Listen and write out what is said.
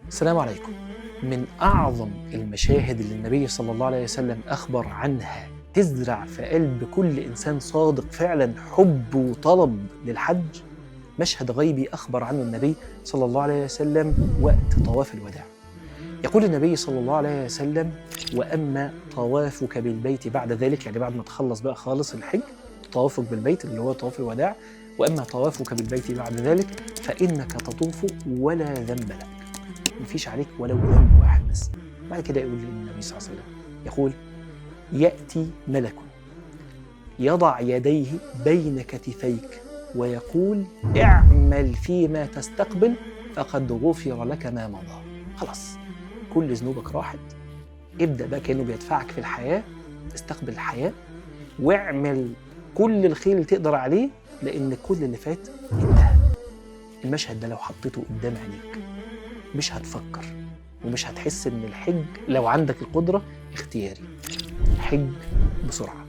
السلام عليكم. من أعظم المشاهد اللي النبي صلى الله عليه وسلم أخبر عنها تزرع في قلب كل إنسان صادق فعلا حب وطلب للحج، مشهد غيبي أخبر عنه النبي صلى الله عليه وسلم وقت طواف الوداع. يقول النبي صلى الله عليه وسلم: وأما طوافك بالبيت بعد ذلك، يعني بعد ما تخلص بقى خالص الحج، طوافك بالبيت اللي هو طواف الوداع، وأما طوافك بالبيت بعد ذلك فإنك تطوف ولا ذنب لك، مفيش عليك ولو ذنب واحد بس. بعد كده يقول النبي صلى الله عليه وسلم، يقول: يأتي ملك يضع يديه بين كتفيك ويقول: اعمل فيما تستقبل فقد غفر لك ما مضى. خلاص، كل ذنوبك راحت، ابدأ بقى كأنه بيدفعك في الحياة، استقبل الحياة واعمل كل الخير اللي تقدر عليه، لأن كل اللي فات انتهى. المشهد ده لو حطيته قدام عينيك مش هتفكر ومش هتحس إن الحج لو عندك القدرة اختياري. حج بسرعة.